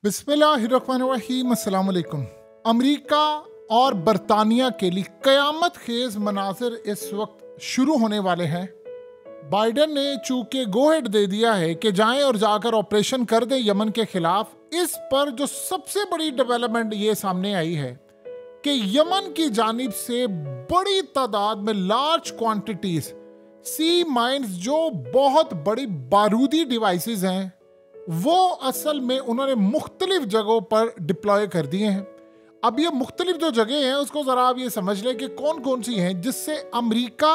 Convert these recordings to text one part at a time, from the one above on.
बिस्मिल्लाहिर्रहमानिर्रहीम, अस्सलाम वालेकुम। अमेरिका और बरतानिया के लिए क़यामत खेज मनासिर इस वक्त शुरू होने वाले हैं। बाइडन ने चूंकि गोहेड दे दिया है कि जाएं और जाकर ऑपरेशन कर दें यमन के खिलाफ। इस पर जो सबसे बड़ी डेवलपमेंट ये सामने आई है कि यमन की जानिब से बड़ी तादाद में लार्ज क्वांटिटीज सी माइंस, जो बहुत बड़ी बारूदी डिवाइसेस हैं, वो असल में उन्होंने मुख्तलिफ जगहों पर डिप्लॉय कर दिए हैं। अब ये मुख्तलिफ जो जगह हैं उसको ज़रा आप ये समझ लें कि कौन कौन सी हैं, जिससे अमेरिका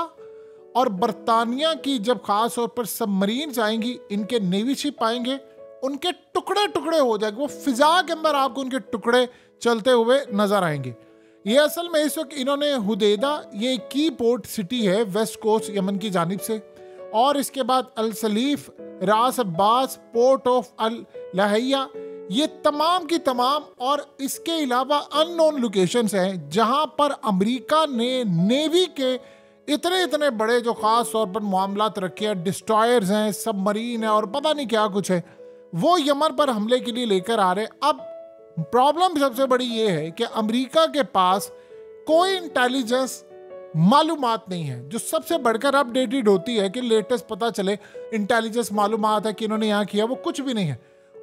और बरतानिया की जब ख़ास तौर पर सबमरीन आएंगी, इनके नेवी शिप आएंगे, उनके टुकड़े टुकड़े हो जाएंगे। वो फिजा के अंदर आपको उनके टुकड़े चलते हुए नजर आएंगे। ये असल में इस वक्त इन्होंने हुदैदा, ये की पोर्ट सिटी है वेस्ट कोस्ट यमन की जानिब से, और इसके बाद अल सलीफ, रास अब्बास, पोर्ट ऑफ अल लहैया, ये तमाम की तमाम, और इसके अलावा अननोन लोकेशंस हैं जहां पर अमेरिका ने नेवी के इतने इतने बड़े जो ख़ास तौर पर मामलात रखे हैं, डिस्ट्रॉयर्स हैं, सबमरीन है और पता नहीं क्या कुछ है, वो यमन पर हमले के लिए लेकर आ रहे हैं। अब प्रॉब्लम सबसे बड़ी ये है कि अमेरिका के पास कोई इंटेलिजेंस मालूमात नहीं है जो सबसे बढ़कर अपडेटेड होती है कि लेटेस्ट पता चले इंटेलिजेंस मालूमात है कि इन्होंने यहाँ किया, वो कुछ भी नहीं है।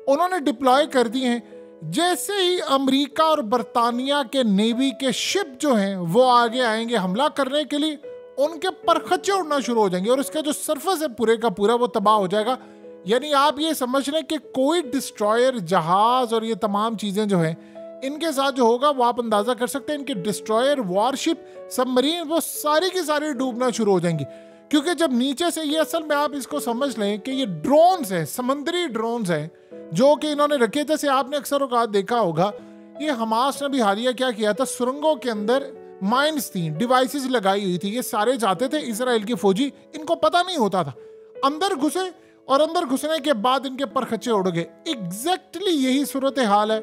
उन्होंने डिप्लॉय कर दिए हैं। जैसे ही अमेरिका और बरतानिया के नेवी के शिप जो हैं वो आगे आएंगे हमला करने के लिए, उनके परखच्चे उड़ना शुरू हो जाएंगे और इसका जो सरफेस है पूरे का पूरा वो तबाह हो जाएगा। यानी आप ये समझ लें कि कोई डिस्ट्रॉयर, जहाज और ये तमाम चीज़ें जो हैं, इनके साथ जो होगा वो आप अंदाजा कर सकते हैं। इनके डिस्ट्रॉयर, वॉरशिप, सबमरीन, वो सारी की सारी डूबना शुरू हो जाएंगी। क्योंकि जब नीचे से, ये असल में आप इसको समझ लें कि ये ड्रोन्स हैं, समंदरी ड्रोन्स हैं जो कि इन्होंने रखे। जैसे आपने अक्सर औकात देखा होगा, ये हमास ने भी हालिया क्या किया था, सुरंगों के अंदर माइंस थी, डिवाइसेस लगाई हुई थी। ये सारे जाते थे इजराइल के फौजी, इनको पता नहीं होता था, अंदर घुसे और अंदर घुसने के बाद इनके परखच्चे उड़ गए। एग्जैक्टली यही सूरत हाल है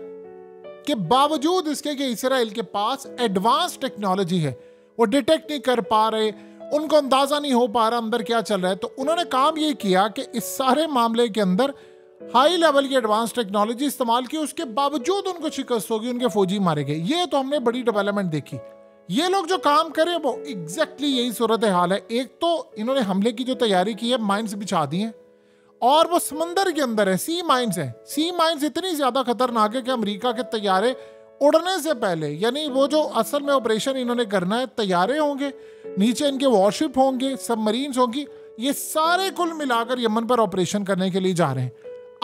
कि बावजूद इसके कि इजराइल के पास एडवांस टेक्नोलॉजी है, वो डिटेक्ट नहीं कर पा रहे, उनको अंदाजा नहीं हो पा रहा अंदर क्या चल रहा है। तो उन्होंने काम ये किया कि इस सारे मामले के अंदर हाई लेवल की एडवांस टेक्नोलॉजी इस्तेमाल की, उसके बावजूद उनको शिकस्त होगी, उनके फौजी मारे गए। ये तो हमने बड़ी डेवलपमेंट देखी। ये लोग जो काम करें वो एग्जैक्टली यही सूरत हाल है। एक तो इन्होंने हमले की जो तैयारी की है, माइंस बिछा दी हैं, और वो समंदर के अंदर है, सी माइंस है। सी माइंस इतनी ज्यादा खतरनाक है कि अमेरिका के तैयारे उड़ने से पहले, यानी वो जो असल में ऑपरेशन इन्होंने करना है, तैयारे होंगे, नीचे इनके वॉरशिप होंगे, सबमरीन्स होंगी, ये सारे कुल मिलाकर यमन पर ऑपरेशन करने के लिए जा रहे हैं।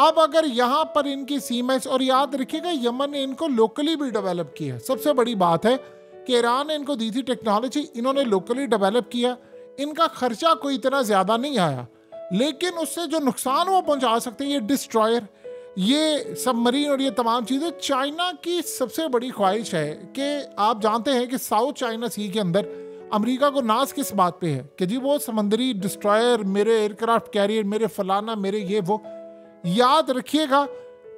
अब अगर यहाँ पर इनकी सी माइंस, और याद रखिएगा यमन ने इनको लोकली भी डेवलप किया है। सबसे बड़ी बात है कि ईरान ने इनको दी थी टेक्नोलॉजी, इन्होंने लोकली डेवलप किया। इनका खर्चा कोई इतना ज्यादा नहीं आया, लेकिन उससे जो नुकसान वो पहुंचा सकते हैं, ये डिस्ट्रॉयर, ये सबमरीन और ये तमाम चीज़ें। चाइना की सबसे बड़ी ख्वाहिश है कि आप जानते हैं कि साउथ चाइना सी के अंदर अमेरिका को नाज किस बात पे है कि जी वो समंदरी डिस्ट्रॉयर, मेरे एयरक्राफ्ट कैरियर, मेरे फलाना, मेरे ये वो। याद रखिएगा,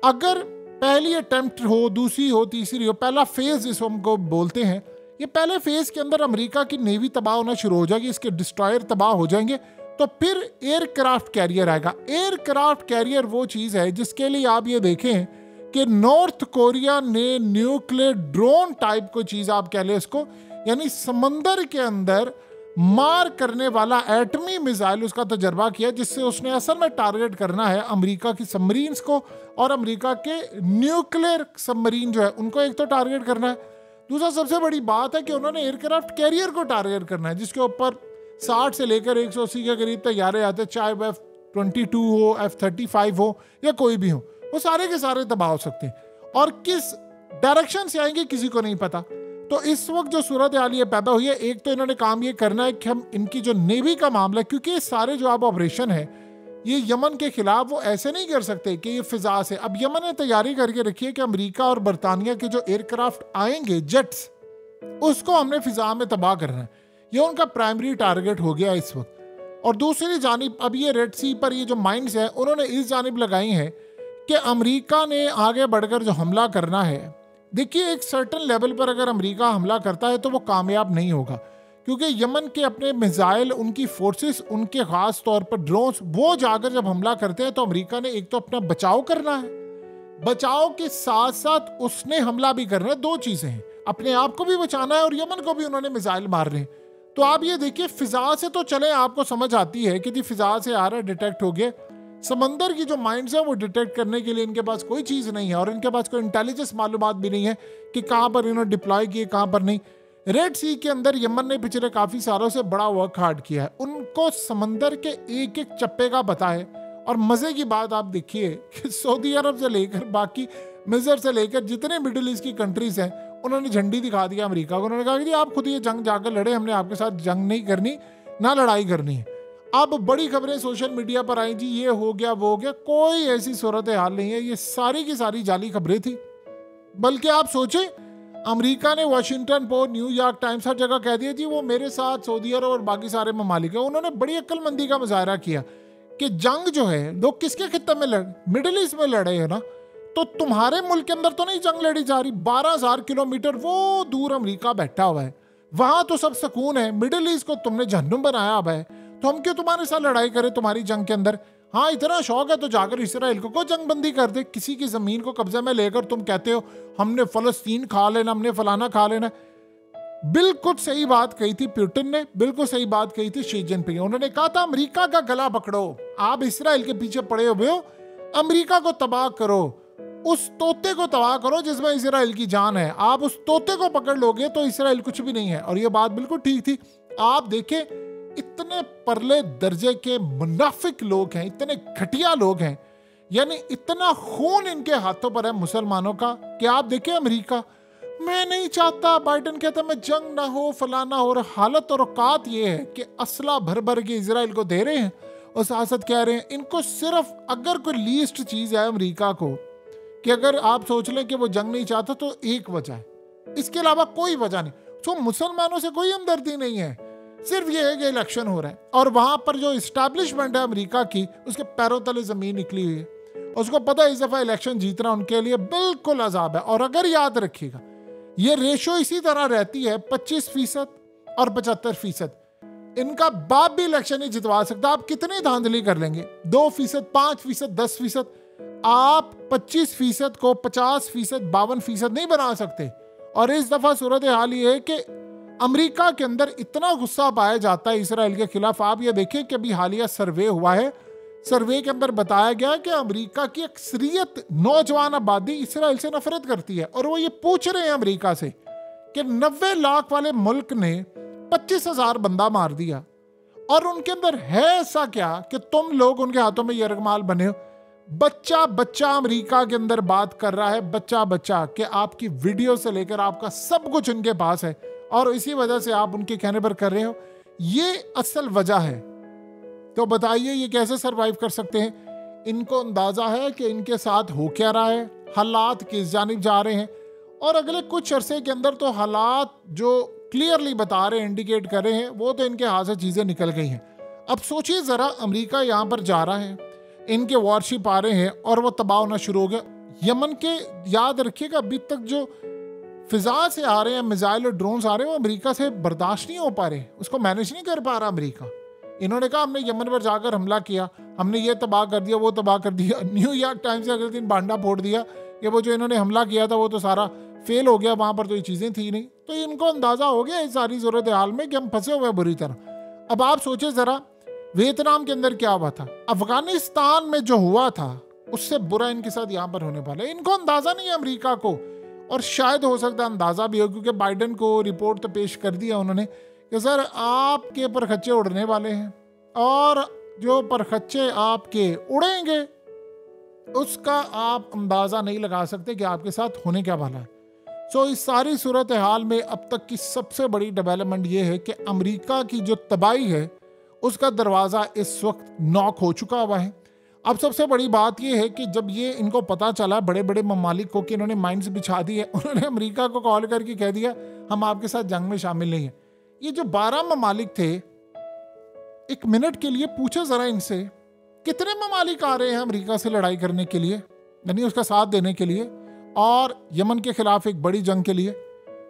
अगर पहली अटेम्प्ट हो, दूसरी हो, तीसरी हो, पहला फेज जिसको हमको बोलते हैं, ये पहले फेज के अंदर अमेरिका की नेवी तबाह होना शुरू हो जाएगी, इसके डिस्ट्रॉयर तबाह हो जाएंगे, तो फिर एयरक्राफ्ट कैरियर आएगा। एयरक्राफ्ट कैरियर वो चीज़ है जिसके लिए आप ये देखें कि नॉर्थ कोरिया ने न्यूक्लियर ड्रोन टाइप कोई चीज़ आप कह लें इसको, यानी समंदर के अंदर मार करने वाला एटमी मिसाइल उसका तजर्बा किया, जिससे उसने असल में टारगेट करना है अमेरिका की सबमरीन्स को, और अमेरिका के न्यूक्लियर सबमरीन जो है उनको एक तो टारगेट करना है। दूसरा सबसे बड़ी बात है कि उन्होंने एयरक्राफ्ट कैरियर को टारगेट करना है, जिसके ऊपर 60 से लेकर 180 के करीब तैयारे आते हैं, चाहे वो F-22 हो, F-35 हो या कोई भी हो, वो सारे के सारे तबाह हो सकते हैं। और किस डायरेक्शन से आएंगे किसी को नहीं पता। तो इस वक्त जो सूरत हाल ये पैदा हुई है, एक तो इन्होंने काम ये करना है कि हम इनकी जो नेवी का मामला है, क्योंकि ये सारे जो आप ऑपरेशन है ये यमन के खिलाफ वो ऐसे नहीं कर सकते कि ये फिजा से। अब यमन ने तैयारी करके रखी है कि अमेरिका और बरतानिया के जो एयरक्राफ्ट आएंगे, जेट्स, उसको हमने फिजा में तबाह करना है। ये उनका प्राइमरी टारगेट हो गया इस वक्त। और दूसरी जानिब अब ये रेड सी पर ये जो माइंस है उन्होंने इस जानिब लगाई हैं कि अमेरिका ने आगे बढ़कर जो हमला करना है, देखिए एक सर्टन लेवल पर अगर अमेरिका हमला करता है तो वो कामयाब नहीं होगा, क्योंकि यमन के अपने मिसाइल, उनकी फोर्सेस, उनके खास तौर पर ड्रोन्स, वो जाकर जब हमला करते हैं तो अमेरिका ने एक तो अपना बचाव करना है, बचाव के साथ साथ उसने हमला भी करना है। दो चीजें हैं, अपने आप को भी बचाना है और यमन को भी उन्होंने मिसाइल मार रहे हैं। तो आप ये देखिए, फिजा से तो चले आपको समझ आती है कि जी फिजा से आ रहा है, डिटेक्ट हो गया। समंदर की जो माइंड्स है वो डिटेक्ट करने के लिए इनके पास कोई चीज नहीं है और इनके पास कोई इंटेलिजेंस मालूमात भी नहीं है कि कहां पर इन्होंने डिप्लॉय किए, कहां पर नहीं। रेड सी के अंदर यमन ने पिछले काफी सालों से बड़ा वर्क हार्ड किया है, उनको समंदर के एक एक चप्पे का पता है। और मजे की बात आप देखिए कि सऊदी अरब से लेकर बाकी मिस्र से लेकर जितने मिडिल ईस्ट की कंट्रीज हैं, उन्होंने झंडी दिखा दिया अमेरिका को। उन्होंने कहा कि आप खुद ये जंग जाकर लड़े, हमने आपके साथ जंग नहीं करनी, ना लड़ाई करनी है। अब बड़ी खबरें सोशल मीडिया पर आई, जी ये हो गया वो हो गया। कोई ऐसी सूरत हाल नहीं है, ये सारी की सारी जाली खबरें थी। बल्कि आप सोचे, अमेरिका ने वाशिंगटन पोस्ट, न्यूयॉर्क टाइम्स, हर जगह कह दिया जी वो मेरे साथ सऊदी अरब और बाकी सारे ममालिक है। उन्होंने बड़ी अक्लमंदी का मुजाहरा किया कि जंग जो है लोग किसके खित्ते में लड़, मिडिल ईस्ट में लड़े हैं ना, तो तुम्हारे मुल्क के अंदर तो नहीं जंग लड़ी जा रही। 12,000 किलोमीटर वो दूर अमेरिका बैठा हुआ है, वहां तो सब सुकून है। मिडिल ईस्ट को तुमने जहन्नुम बनाया हुआ है, तो हम क्यों तुम्हारे साथ लड़ाई करें तुम्हारी जंग के अंदर। हाँ, इतना शौक है तो जाकर इसराइल को जंग बंदी कर दे। किसी की जमीन को कब्जे में लेकर तुम कहते हो हमने फलस्तीन खा लेना, हमने फलाना खा लेना। बिल्कुल सही बात कही थी पुतिन ने, बिल्कुल सही बात कही थी शी जिनपिंग। उन्होंने कहा था अमेरिका का गला पकड़ो, आप इसराइल के पीछे पड़े हुए हो, अमेरिका को तबाह करो, उस तोते को तबाह करो जिसमें इसराइल की जान है। आप उस तोते को पकड़ लोगे तो इसराइल कुछ भी नहीं है। और ये बात बिल्कुल ठीक थी। आप देखें, इतने परले दर्जे के मुनाफिक लोग हैं, इतने घटिया लोग हैं, यानी इतना खून इनके हाथों पर है मुसलमानों का कि आप देखें अमेरिका, मैं नहीं चाहता, बाइडेन कहता मैं जंग ना हो, फलाना हो। और हालत और औकात ये है कि असला भर भर के इसराइल को दे रहे हैं और साथ साथ कह रहे हैं इनको सिर्फ अगर कोई लीस्ट चीज है अमेरिका को कि अगर आप सोच लें कि वो जंग नहीं चाहता तो एक वजह है, इसके अलावा कोई वजह नहीं। तो मुसलमानों से कोई हमदर्दी नहीं है, सिर्फ ये है कि इलेक्शन हो रहा है और वहां पर जो इस्टेब्लिशमेंट है अमेरिका की, उसके पैरों तले जमीन निकली हुई है। उसको पता है इस दफा इलेक्शन जीतना उनके लिए बिल्कुल अजाब है। और अगर याद रखिएगा, ये रेशो इसी तरह रहती है 25% और 75%। इनका बाप भी इलेक्शन नहीं जितवा सकता। आप कितनी धांधली कर लेंगे, 2%, 5%, 10%, आप 25% को 50%, 52% नहीं बना सकते। और इस दफा सूरत हाल ये है कि अमेरिका के अंदर इतना गुस्सा पाया जाता है इसराइल के खिलाफ। आप ये देखें कि अभी हालिया सर्वे हुआ है, सर्वे के अंदर बताया गया कि अमेरिका की अक्सरियत नौजवान आबादी इसराइल से नफरत करती है। और वो ये पूछ रहे हैं अमेरिका से कि 90 लाख वाले मुल्क ने 25,000 बंदा मार दिया और उनके अंदर है ऐसा क्या कि तुम लोग उनके हाथों में यरगमाल बने हो। बच्चा बच्चा अमेरिका के अंदर बात कर रहा है, बच्चा बच्चा, कि आपकी वीडियो से लेकर आपका सब कुछ उनके पास है और इसी वजह से आप उनके कहने पर कर रहे हो। ये असल वजह है। तो बताइए ये कैसे सरवाइव कर सकते हैं। इनको अंदाजा है कि इनके साथ हो क्या रहा है, हालात किस जानिब जा रहे हैं। और अगले कुछ अरसे के अंदर तो हालात जो क्लियरली बता रहे हैं, इंडिकेट कर रहे हैं, वो तो इनके हाथ से चीजें निकल गई हैं। अब सोचिए जरा, अमेरिका यहाँ पर जा रहा है, इनके वॉरशिप आ रहे हैं और वो तबाह होना शुरू हो गया। यमन के, याद रखिएगा, अभी तक जो फिजा से आ रहे हैं मिसाइल और ड्रोन्स आ रहे हैं वो अमेरिका से बर्दाश्त नहीं हो पा रहे, उसको मैनेज नहीं कर पा रहा अमेरिका। इन्होंने कहा हमने यमन पर जाकर हमला किया, हमने ये तबाह कर दिया, वो तबाह कर दिया। न्यूयॉर्क टाइम्स ने अगले दिन भांडा फोड़ दिया कि वो जो इन्होंने हमला किया था वो तो सारा फेल हो गया, वहां पर तो ये चीजें थी नहीं। तो इनको अंदाजा हो गया इस सारी सूरत हाल में कि हम फंसे हुए बुरी तरह। अब आप सोचे जरा, वियतनाम के अंदर क्या हुआ था, अफगानिस्तान में जो हुआ था उससे बुरा इनके साथ यहाँ पर होने वाला है। इनको अंदाजा नहीं है अमेरिका को, और शायद हो सकता है अंदाजा भी हो, क्योंकि बाइडेन को रिपोर्ट तो पेश कर दिया उन्होंने कि सर आपके परखच्चे उड़ने वाले हैं और जो परखच्चे आपके उड़ेंगे उसका आप अंदाजा नहीं लगा सकते कि आपके साथ होने क्या वाला है। सो इस सारी सूरत हाल में अब तक की सबसे बड़ी डेवलपमेंट ये है कि अमेरिका की जो तबाही है उसका दरवाज़ा इस वक्त नॉक हो चुका हुआ है। अब सबसे बड़ी बात यह है कि जब ये इनको पता चला बड़े बड़े ममालिक को कि इन्होंने माइंस बिछा दी है, उन्होंने अमेरिका को कॉल करके कह दिया हम आपके साथ जंग में शामिल नहीं है। ये जो 12 ममालिक थे, एक मिनट के लिए पूछो जरा इनसे, कितने ममालिक आ रहे हैं अमेरिका से लड़ाई करने के लिए, यानी उसका साथ देने के लिए और यमन के खिलाफ एक बड़ी जंग के लिए।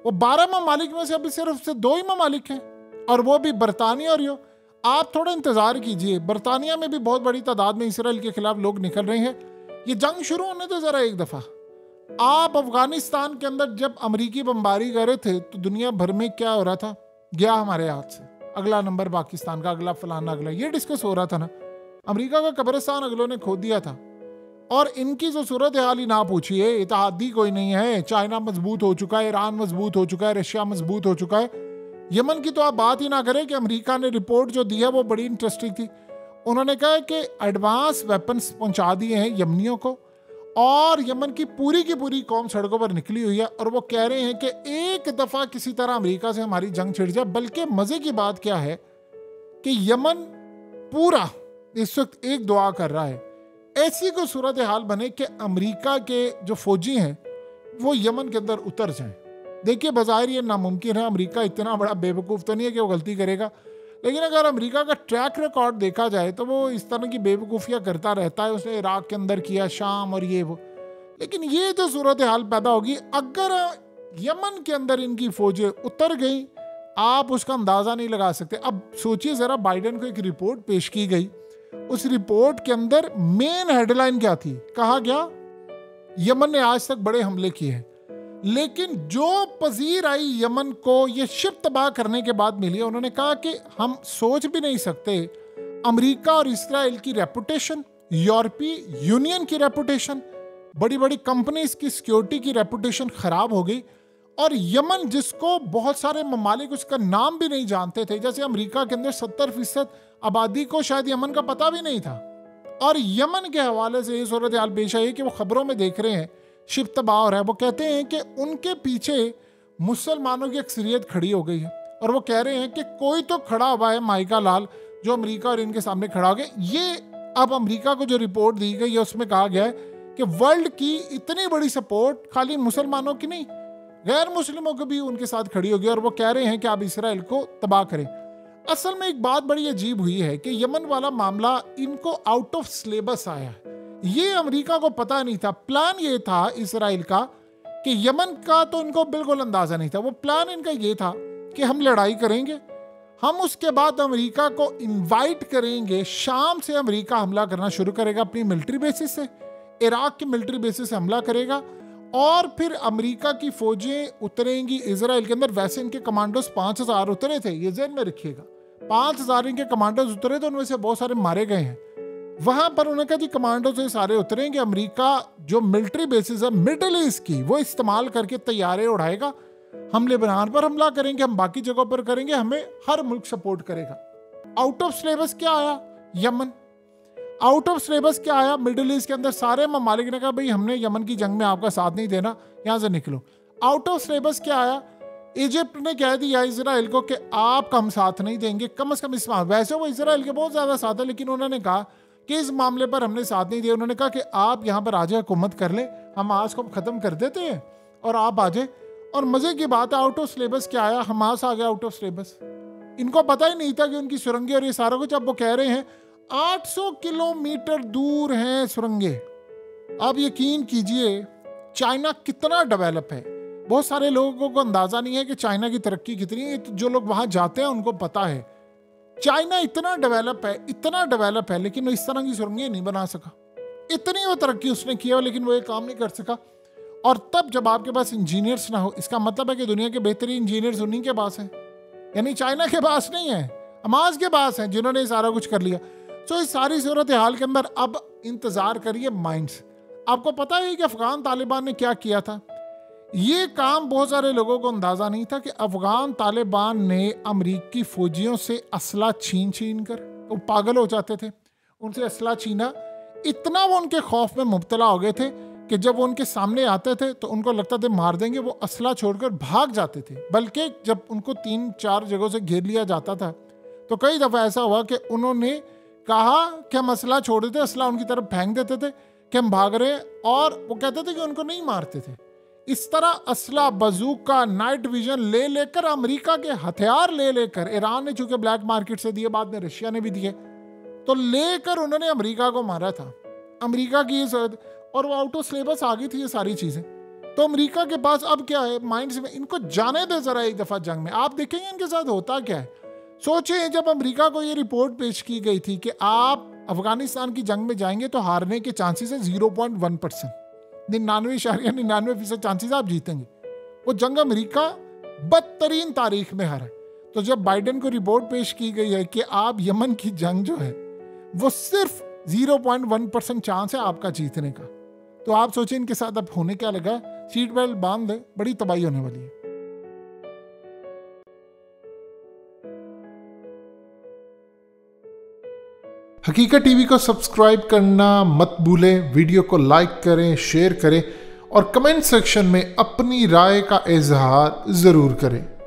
वो 12 ममालिक में से अभी सिर्फ से 2 ही ममालिक हैं, और वो भी बरतानिया और यो। आप थोड़ा इंतजार कीजिए, बरतानिया में भी बहुत बड़ी तादाद में इसराइल के खिलाफ लोग निकल रहे हैं। ये जंग शुरू होने तो जरा एक दफा। आप अफगानिस्तान के अंदर जब अमेरिकी बमबारी कर रहे थे तो दुनिया भर में क्या हो रहा था, गया हमारे हाथ से, अगला नंबर पाकिस्तान का, अगला फलाना, अगला, ये डिस्कस हो रहा था ना। अमेरिका का कब्रिस्तान अगलों ने खोद दिया था। और इनकी जो सूरत हाल ही ना पूछिए, इत्तेहादी कोई नहीं है। चाइना मजबूत हो चुका है, ईरान मजबूत हो चुका है, रशिया मजबूत हो चुका है। यमन की तो आप बात ही ना करें कि अमेरिका ने रिपोर्ट जो दी है वो बड़ी इंटरेस्टिंग थी। उन्होंने कहा कि एडवांस वेपन्स पहुंचा दिए हैं यमनियों को, और यमन की पूरी कौम सड़कों पर निकली हुई है, और वो कह रहे हैं कि एक दफा किसी तरह अमेरिका से हमारी जंग छिड़ जाए। बल्कि मजे की बात क्या है कि यमन पूरा इस वक्त एक दुआ कर रहा है, ऐसी कोई सूरत हाल बने कि अमेरिका के जो फौजी हैं वो यमन के अंदर उतर जाएं। देखिए, बज़ाहिर ये नामुमकिन है, अमेरिका इतना बड़ा बेवकूफ़ तो नहीं है कि वो गलती करेगा, लेकिन अगर अमेरिका का ट्रैक रिकॉर्ड देखा जाए तो वो इस तरह की बेवकूफ़ियाँ करता रहता है। उसने इराक के अंदर किया, शाम और ये वो। लेकिन ये जो सूरत हाल पैदा होगी अगर यमन के अंदर इनकी फौजें उतर गई, आप उसका अंदाज़ा नहीं लगा सकते। अब सोचिए ज़रा, बाइडेन को एक रिपोर्ट पेश की गई, उस रिपोर्ट के अंदर मेन हेडलाइन क्या थी? कहा गया यमन ने आज तक बड़े हमले किए हैं, लेकिन जो पजीर आई यमन को ये शिप तबाह करने के बाद मिली, उन्होंने कहा कि हम सोच भी नहीं सकते अमेरिका और इस्राएल की रेपुटेशन, यूरोपीय यूनियन की रेपुटेशन, बड़ी बड़ी कंपनीज की सिक्योरिटी की रेपुटेशन खराब हो गई। और यमन जिसको बहुत सारे ममालिक उसका नाम भी नहीं जानते थे, जैसे अमेरिका के अंदर 70% आबादी को शायद यमन का पता भी नहीं था। और यमन के हवाले से ये सूरत हाल पेश आई कि वो खबरों में देख रहे हैं शिप तबाह हो रहा है। वो कहते हैं कि उनके पीछे मुसलमानों की अक्सरियत खड़ी हो गई है, और वो कह रहे हैं कि कोई तो खड़ा हुआ है माइका लाल जो अमेरिका और इनके सामने खड़ा हो गया। ये अब अमेरिका को जो रिपोर्ट दी गई है उसमें कहा गया है कि वर्ल्ड की इतनी बड़ी सपोर्ट खाली मुसलमानों की नहीं, गैर मुस्लिमों को भी उनके साथ खड़ी होगी, और वो कह रहे हैं कि आप इसराइल को तबाह करें। असल में एक बात बड़ी अजीब हुई है कि यमन वाला मामला इनको आउट ऑफ सिलेबस आया है। ये अमेरिका को पता नहीं था। प्लान ये था इसराइल का कि यमन का तो इनको बिल्कुल अंदाजा नहीं था। वो प्लान इनका ये था कि हम लड़ाई करेंगे, हम उसके बाद अमेरिका को इनवाइट करेंगे, शाम से अमेरिका हमला करना शुरू करेगा अपनी मिलिट्री बेसिस से, इराक की मिलिट्री बेसिस से हमला करेगा, और फिर अमेरिका की फौजें उतरेंगी इसराइल के अंदर। वैसे इनके कमांडोज 5000 उतरे थे, ये ज़हन में रखिएगा। 5000 इनके कमांडोज उतरे तो उनमें से बहुत सारे मारे गए हैं। वहां पर उन्होंने कहा जी कमांडो से सारे उतरेंगे, अमेरिका जो मिलिट्री बेसिस है मिडिल ईस्ट की वो इस्तेमाल करके तैयारे उड़ाएगा, हम लेबनान पर हमला करेंगे, हम बाकी जगहों पर करेंगे, हमें हर मुल्क सपोर्ट करेगा। आउट ऑफ सिलेबस क्या आया? यमन। आउट ऑफ सिलेबस क्या आया? मिडिल ईस्ट के अंदर सारे ममालिक ने कहा भाई हमने यमन की जंग में आपका साथ नहीं देना, यहां से निकलो। आउट ऑफ सिलेबस क्या आया? इजिप्ट ने कह दिया इसराइल को कि आपका हम साथ नहीं देंगे, कम से कम इस मामले। वैसे वो इसराइल के बहुत ज्यादा साथ है, लेकिन उन्होंने कहा कि इस मामले पर हमने साथ नहीं दिया। उन्होंने कहा कि आप यहाँ पर आजे, हुकूमत कर ले, हम आज को खत्म कर देते हैं और आप आ जाए। और मजे की बात है, आउट ऑफ सिलेबस क्या आया? हमास आ गया आउट ऑफ सिलेबस। इनको पता ही नहीं था कि उनकी सुरंगें और ये सारा कुछ। अब वो कह रहे हैं 800 किलोमीटर दूर हैं सुरंगें। अब यकीन कीजिए चाइना कितना डेवलप है। बहुत सारे लोगों को अंदाजा नहीं है कि चाइना की तरक्की कितनी है। जो लोग वहां जाते हैं उनको पता है चाइना इतना डेवलप है, इतना डेवलप है, लेकिन वो इस तरह की सुरंगें नहीं बना सका। इतनी वो तरक्की उसने किया, लेकिन वो ये काम नहीं कर सका। और तब जब आपके पास इंजीनियर्स ना हो, इसका मतलब है कि दुनिया के बेहतरीन इंजीनियर्स उन्हीं के पास हैं, यानी चाइना के पास नहीं है, हमास के पास हैं, जिन्होंने सारा कुछ कर लिया। तो इस सारी सूरत हाल के अंदर अब इंतजार करिए माइंड्स। आपको पता है कि अफगान तालिबान ने क्या किया था? ये काम बहुत सारे लोगों को अंदाजा नहीं था कि अफगान तालिबान ने अमरीकी फौजियों से असला छीन छीन कर, वो पागल हो जाते थे, उनसे असला छीना। इतना वो उनके खौफ में मुब्तला हो गए थे कि जब वो उनके सामने आते थे तो उनको लगता था मार देंगे, वो असला छोड़कर भाग जाते थे। बल्कि जब उनको 3-4 जगहों से घेर लिया जाता था तो कई दफ़ा ऐसा हुआ कि उन्होंने कहा कि हम असला छोड़ देते, असला उनकी तरफ फेंक देते थे कि हम भाग रहे हैं, और वो कहते थे कि उनको नहीं मारते थे। इस तरह असला, बजूका, नाइट विजन ले लेकर, अमेरिका के हथियार ले लेकर, ईरान ने चूंकि ब्लैक मार्केट से दिए, बाद में रशिया ने भी दिए, तो लेकर उन्होंने अमेरिका को मारा था। अमेरिका की और वो आउट ऑफ सिलेबस आ गई थी ये सारी चीजें। तो अमेरिका के पास अब क्या है माइंड्स में, इनको जाने दे जरा एक दफा जंग में, आप देखेंगे इनके साथ होता क्या है। सोचिए जब अमेरिका को ये रिपोर्ट पेश की गई थी कि आप अफगानिस्तान की जंग में जाएंगे तो हारने के चांसेस है 0.1%। 99.99% चांसेस आप जीतेंगे। वो जंग अमेरिका बदतरीन तारीख में हारा। तो जब बाइडेन को रिपोर्ट पेश की गई है कि आप यमन की जंग जो है वो सिर्फ 0.1% चांस है आपका जीतने का, तो आप सोचें इनके साथ अब होने क्या लगा। सीट बेल्ट बांध दे, बड़ी तबाही होने वाली है। हकीकत टीवी को सब्सक्राइब करना मत भूलें, वीडियो को लाइक करें, शेयर करें और कमेंट सेक्शन में अपनी राय का इजहार जरूर करें।